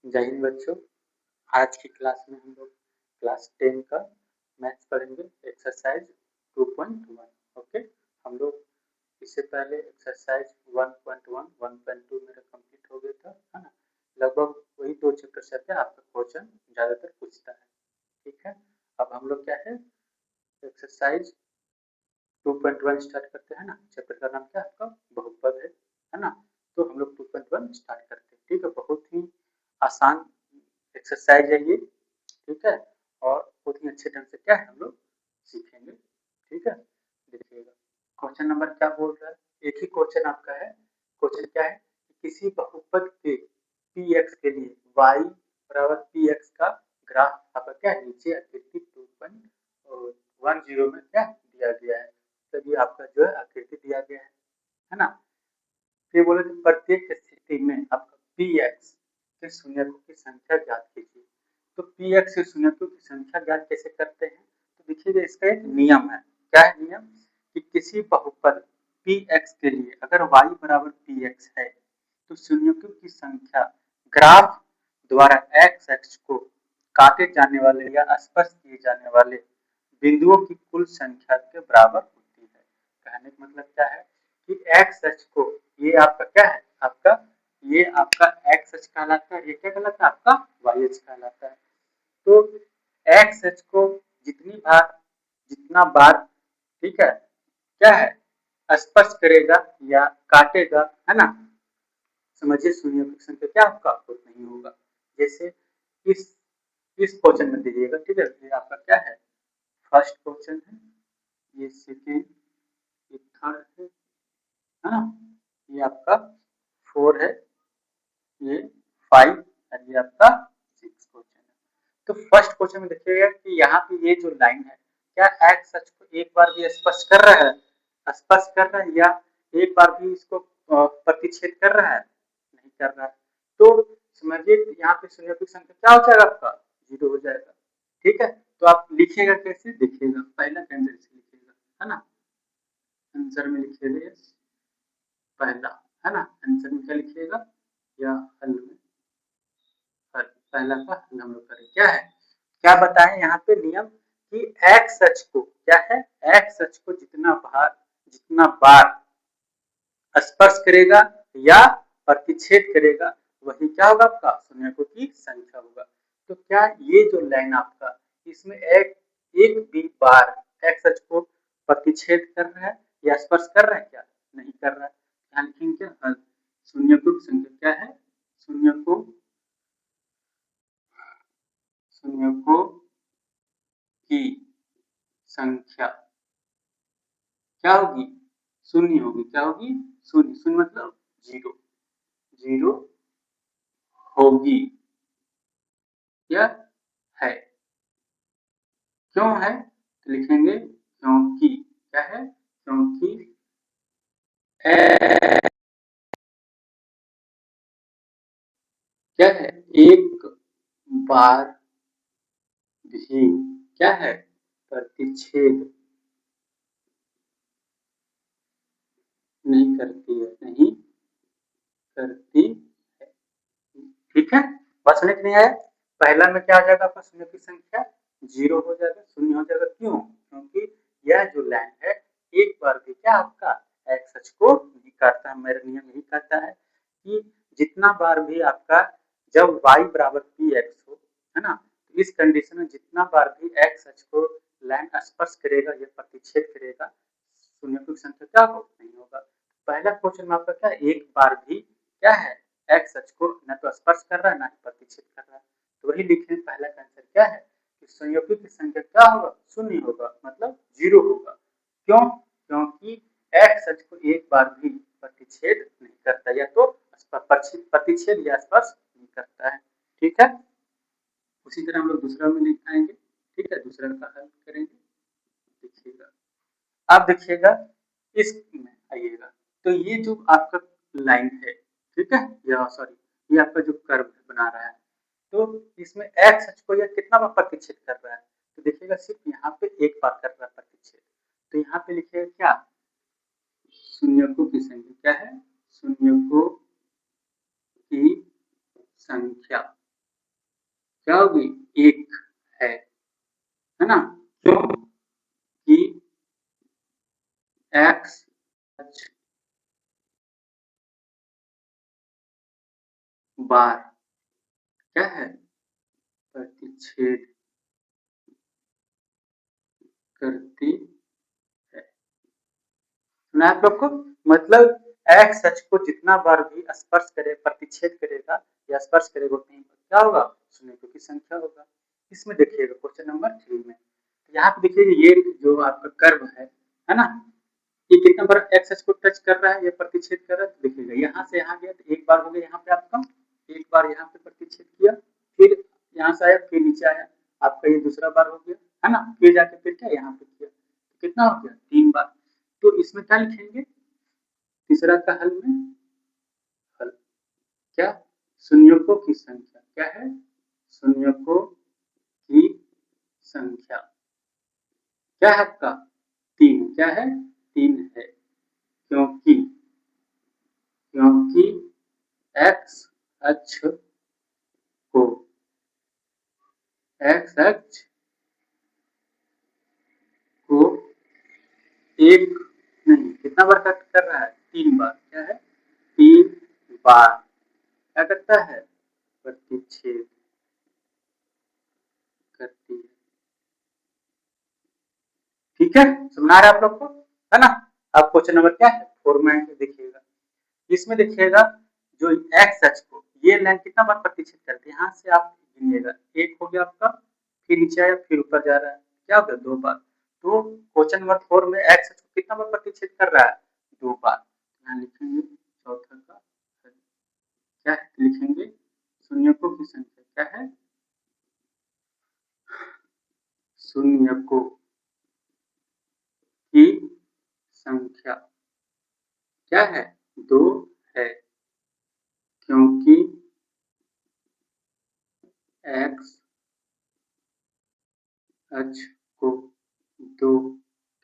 जय हिंद बच्चों। आज की क्लास में हम लोग क्लास 10 का मैथ्स पढ़ेंगे, एक्सरसाइज 2.1। ओके, हम लोग इससे पहले एक्सरसाइज 1.1 1.2 मेरा कंप्लीट हो गया था, है ना। लगभग वही 2 चैप्टर से आपका क्वेश्चन ज़्यादातर पूछता है। ठीक है, अब हम लोग क्या है, एक्सरसाइज 2.1 स्टार्ट करते हैं ना। चैप्टर का नाम क्या है आपका, बहुपद है ना। तो हम लोग 2.1 स्टार्ट करते हैं। ठीक है, बहुत ही आसान एक्सरसाइज है ये। ठीक है, और बहुत ही अच्छे ढंग से क्या है हम लोग सीखेंगे। ठीक है, देखिएगा क्वेश्चन नंबर क्या बोल रहा है। एक ही क्वेश्चन आपका है। क्वेश्चन क्या है कि किसी बहुपद के पी एक्स के लिए y बराबर पी एक्स का ग्राफ आपका क्या है, नीचे आकृति 2.10 में क्या दिया गया है। तो ये आपका जो है आकृति दिया गया है ना। फिर बोले कि प्रत्येक स्थिति में आपका पी एक्स के शून्यकों की संख्या ज्ञात कीजिए। तो पी एक्स के शून्यकों की संख्या ज्ञात कैसे करते हैं, तो देखिए इसका एक नियम है। क्या है नियम, कि किसी बहुपद पी एक्स के लिए अगर y बराबर पी एक्स है तो शून्यकों की संख्या ग्राफ द्वारा एक्स एक्स को काटे जाने वाले या स्पर्श किए जाने वाले बिंदुओं की कुल संख्या के बराबर होती है। कहने का मतलब क्या है कि एक्स एक्स को, ये आपका क्या है, आपका ये आपका एक्स एक्स कहलाता है, ये क्या कहलाता है आपका वाई एक्स कहलाता है। तो एक्स एक्स को जितना बार ठीक है क्या है स्पर्श करेगा या काटेगा, है ना। समझिए शून्य की संख्या क्या आपका उतना ही होगा। जैसे इस इस क्वेश्चन में दीजिएगा। ठीक है, ये आपका क्या है, फर्स्ट क्वेश्चन है, ये सेकेंड, ये थर्ड है ना, ये आपका 4 है, ये 5 और ये आपका 6 क्वेश्चन है। तो फर्स्ट क्वेश्चन में देखिएगा कि यहाँ पे ये जो लाइन है, क्या एक्स अक्ष को एक बार भी स्पर्श कर रहा है, स्पर्श कर रहा है, या एक बार भी इसको प्रतिच्छेद कर रहा है, नहीं कर रहा है। तो समझिए यहाँ पे शून्य की संख्या क्या हो जाएगा आपका, 0 हो जाएगा। ठीक है, तो आप लिखिएगा कैसे, देखिएगा पहला आंसर से लिखिएगा, है ना। आंसर में लिखिएगा पहला, है ना। आंसर में क्या लिखिएगा, या हल में पहला का हल हम लोग करें। क्या है, क्या बताएं यहाँ पे नियम, कि एक्स अक्ष को क्या है, एक्स अक्ष को जितना बार स्पर्श करेगा या प्रतिच्छेद करेगा वही क्या होगा आपका शून्यकों की संख्या होगा। तो क्या ये जो लाइन आपका, इसमें एक भी बार एक्स अक्ष को प्रतिच्छेद कर रहा है या स्पर्श कर रहा है, क्या नहीं कर रहा है। ध्यान रखेंगे क्या, शून्यकों की संख्या क्या है, शून्यकों शून्यकों की संख्या क्या होगी, शून्य होगी। क्या होगी, शून्य। शून्य मतलब 0, 0 होगी। क्या है, क्यों है, तो लिखेंगे क्योंकि, क्या है, क्योंकि क्या है, एक बार भी क्या है प्रतिच्छेद नहीं करती है, नहीं करती है। ठीक है, बात समझ नहीं आया। पहला में क्या आ जाएगा आपका, शून्य की संख्या 0 हो जाएगा, शून्य हो जाएगा। क्यों, क्योंकि यह जो लाइन है एक बार भी क्या आपका एक्स अक्ष को नहीं काटता है। मेरा नियम यही कहता है कि जितना बार भी आपका जब y बराबर पी एक्स हो, है ना, तो इस कंडीशन में जितना बार भी एक्स अक्ष को लाइन स्पर्श करेगा या प्रतिच्छेद करेगा शून्य की संख्या क्या हो नहीं होगा। पहला क्वेश्चन में आपका क्या, एक बार भी क्या है एक्स अक्ष को न तो स्पर्श कर रहा है ना ही प्रतिच्छेद कर रहा है। तो वही लिखे, पहला का आंसर क्या है कि संयोगी की संख्या क्या होगा, शून्य होगा, मतलब 0 होगा। क्यों, क्योंकि एक्स अक्ष को एक बार भी प्रतिच्छेद नहीं करता, या तो प्रतिच्छेद या स्पर्श नहीं करता है। ठीक है, उसी तरह हम लोग दूसरा में लिख आएंगे। ठीक है, दूसरा का हल करेंगे। देखिएगा, आप देखिएगा इसमें आइएगा, तो ये जो आपका लाइन है, ठीक है, या सॉरी ये आपका जो कर्व बना रहा है, तो इसमें एक्स अक्ष को यह कितना बार प्रतिच्छेद कर रहा है, तो देखिएगा सिर्फ यहाँ पे एक बार कर रहा है प्रतिच्छेद। तो यहाँ पे लिखिएगा क्या, शून्यकों की संख्या क्या है, शून्यकों की संख्या क्या होगी, एक है ना, क्यों कि एक्स एच बार क्या है, प्रतिच्छेद करती है। सुना आप लोग को, मतलब एक्स एच को जितना बार भी स्पर्श करे, प्रतिच्छेद करेगा या स्पर्श करेगा उतनी बार क्या होगा, संयोजकों की संख्या होगा। इसमें देखिएगा क्वेश्चन नंबर 3 में, यहाँ पे देखिए ये जो आपका कर्व है ना, ये कितना बार एक्स एच को टच कर रहा है, ये प्रतिच्छेद कर रहा है, तो देखिएगा यहाँ से यहाँ गया तो एक बार हो गया, यहाँ पे आपका एक बार यहाँ पे प्रतिच्छेद किया, फिर यहाँ से आया, फिर नीचे आया, आपका ये दूसरा बार हो गया, है ना, फिर जाके फिर क्या यहाँ पे किया, तो कितना हो गया, 3 बार। तो इसमें क्या लिखेंगे, तीसरा का हल में, हल क्या, संयोजकों की संख्या क्या है, संयोजकों की संख्या क्या है आपका, 3 क्या है, 3 है, क्योंकि एक्स अक्ष को एक्स अक्ष को एक नहीं कितना बार कट कर रहा है, 3 बार, क्या है, 3 बार क्या करता है, प्रतिच्छेद करती है। ठीक है, समझ आ रहा है आप लोग को, है ना। अब क्वेश्चन नंबर क्या है, 4 में देखिएगा, इसमें देखिएगा जो एक्स अक्ष को ये लाइन कितना बार प्रतिच्छेद करती है, यहाँ से आप गिनिएगा, एक हो गया आपका, फिर नीचे आया, फिर ऊपर जा रहा है, क्या हो गया, 2 बार। तो क्वेश्चन नंबर 4 में एक्स अक्ष को कितना बार प्रतिच्छेद कर रहा है, 2 बार। यहाँ लिखेंगे चौथा का क्या है, लिखेंगे शून्यकों की संख्या क्या है, शून्यकों की संख्या क्या है, 2 है, क्योंकि एक्स अक्ष को 2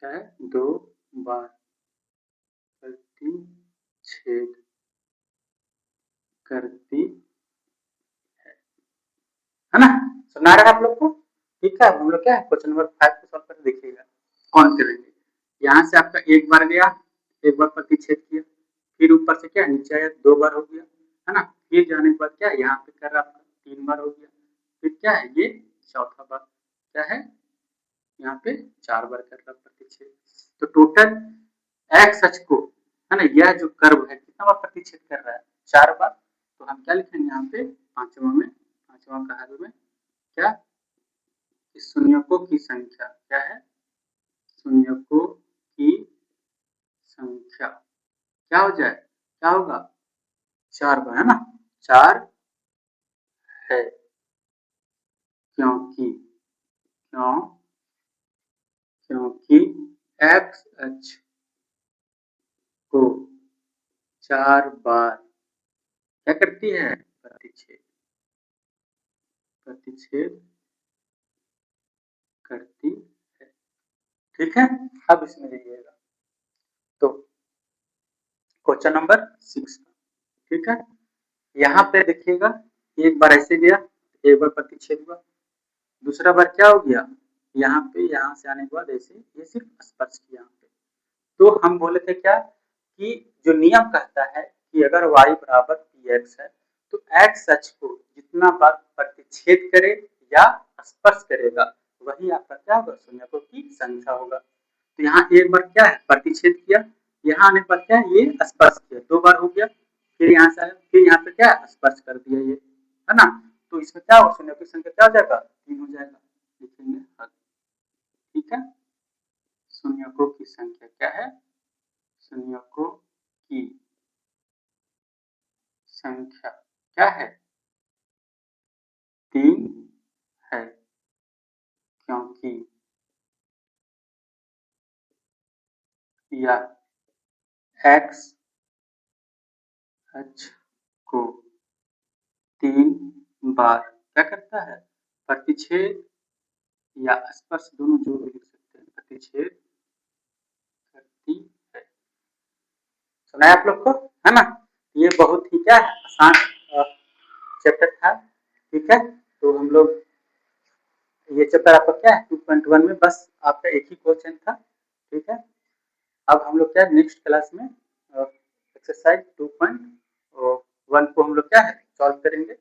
क्या है, 2 बार प्रतिच्छेद करती है ना, सुना रहे आप लोग को। ठीक है, हम लोग क्या है क्वेश्चन नंबर 5 को सॉल्व करके देखिएगा कौन करेंगे। यहाँ से आपका एक बार गया, एक बार प्रतिच्छेद किया, फिर ऊपर से क्या नीचे आया, 2 बार हो गया, है ना, फिर जाने के बाद क्या यहाँ पे कर रहा आपका 3 बार हो गया, फिर क्या है ये चौथा बार, क्या है यहाँ पे 4 बार कर रहा प्रतिच्छेद। तो टोटल एक्स अक्ष को, है ना, यह जो कर्व है कितना बार प्रतिच्छेद कर रहा है, 4 बार। तो हम क्या लिखेंगे यहाँ पे पांचवा में, पांचवा का हल में क्या, शून्यकों की संख्या क्या है, शून्यकों की संख्या क्या हो जाए, क्या होगा, 4 बार, है ना, 4 है, क्योंकि क्योंकि एक्स अक्ष को 4 बार क्या करती है, प्रतिच्छेद प्रतिच्छेद करती है। ठीक है, अब इसमें देखिएगा तो क्वेश्चन नंबर 6, ठीक है, यहाँ पे देखिएगा एक बार ऐसे गया, एक बार प्रतिच्छेद हुआ, दूसरा बार क्या हो गया, यहाँ पे यहाँ से आने के बाद ऐसे ये सिर्फ स्पर्श किया यहाँ पे। तो हम बोले थे क्या कि जो नियम कहता है कि अगर y बराबर px है तो x अक्ष को जितना बार प्रतिच्छेद करे या स्पर्श करेगा वही आपका क्या होगा, शून्यकों की संख्या होगा। तो यहाँ एक बार क्या है प्रतिच्छेद किया, यहाँ आने पर क्या है ये स्पर्श किया, 2 बार हो गया, फिर यहाँ से आया, फिर यहाँ पे क्या स्पर्श कर दिया ये, है ना। तो इसमें क्या होगा, शून्यकों की संख्या क्या हो जाएगा, 3 हो जाएगा, लिखेंगे हल। ठीक है, शून्यकों की संख्या क्या है, शून्यकों की संख्या क्या है, 3 है, क्योंकि यह एक्स अक्ष को 3 बार क्या करता है, प्रतिच्छेद या स्पर्श दोनों जो भी लिख सकते हैं, प्रतिच्छेद करती है। सुना है आप लोग को, है ना, ये बहुत ही क्या है आसान चैप्टर था। ठीक है, तो हम लोग ये चैप्टर आपका क्या है 2.1 में बस आपका एक ही क्वेश्चन था, ठीक है। अब हम लोग क्या नेक्स्ट क्लास में एक्सरसाइज 2.1 को हम लोग क्या है सॉल्व करेंगे।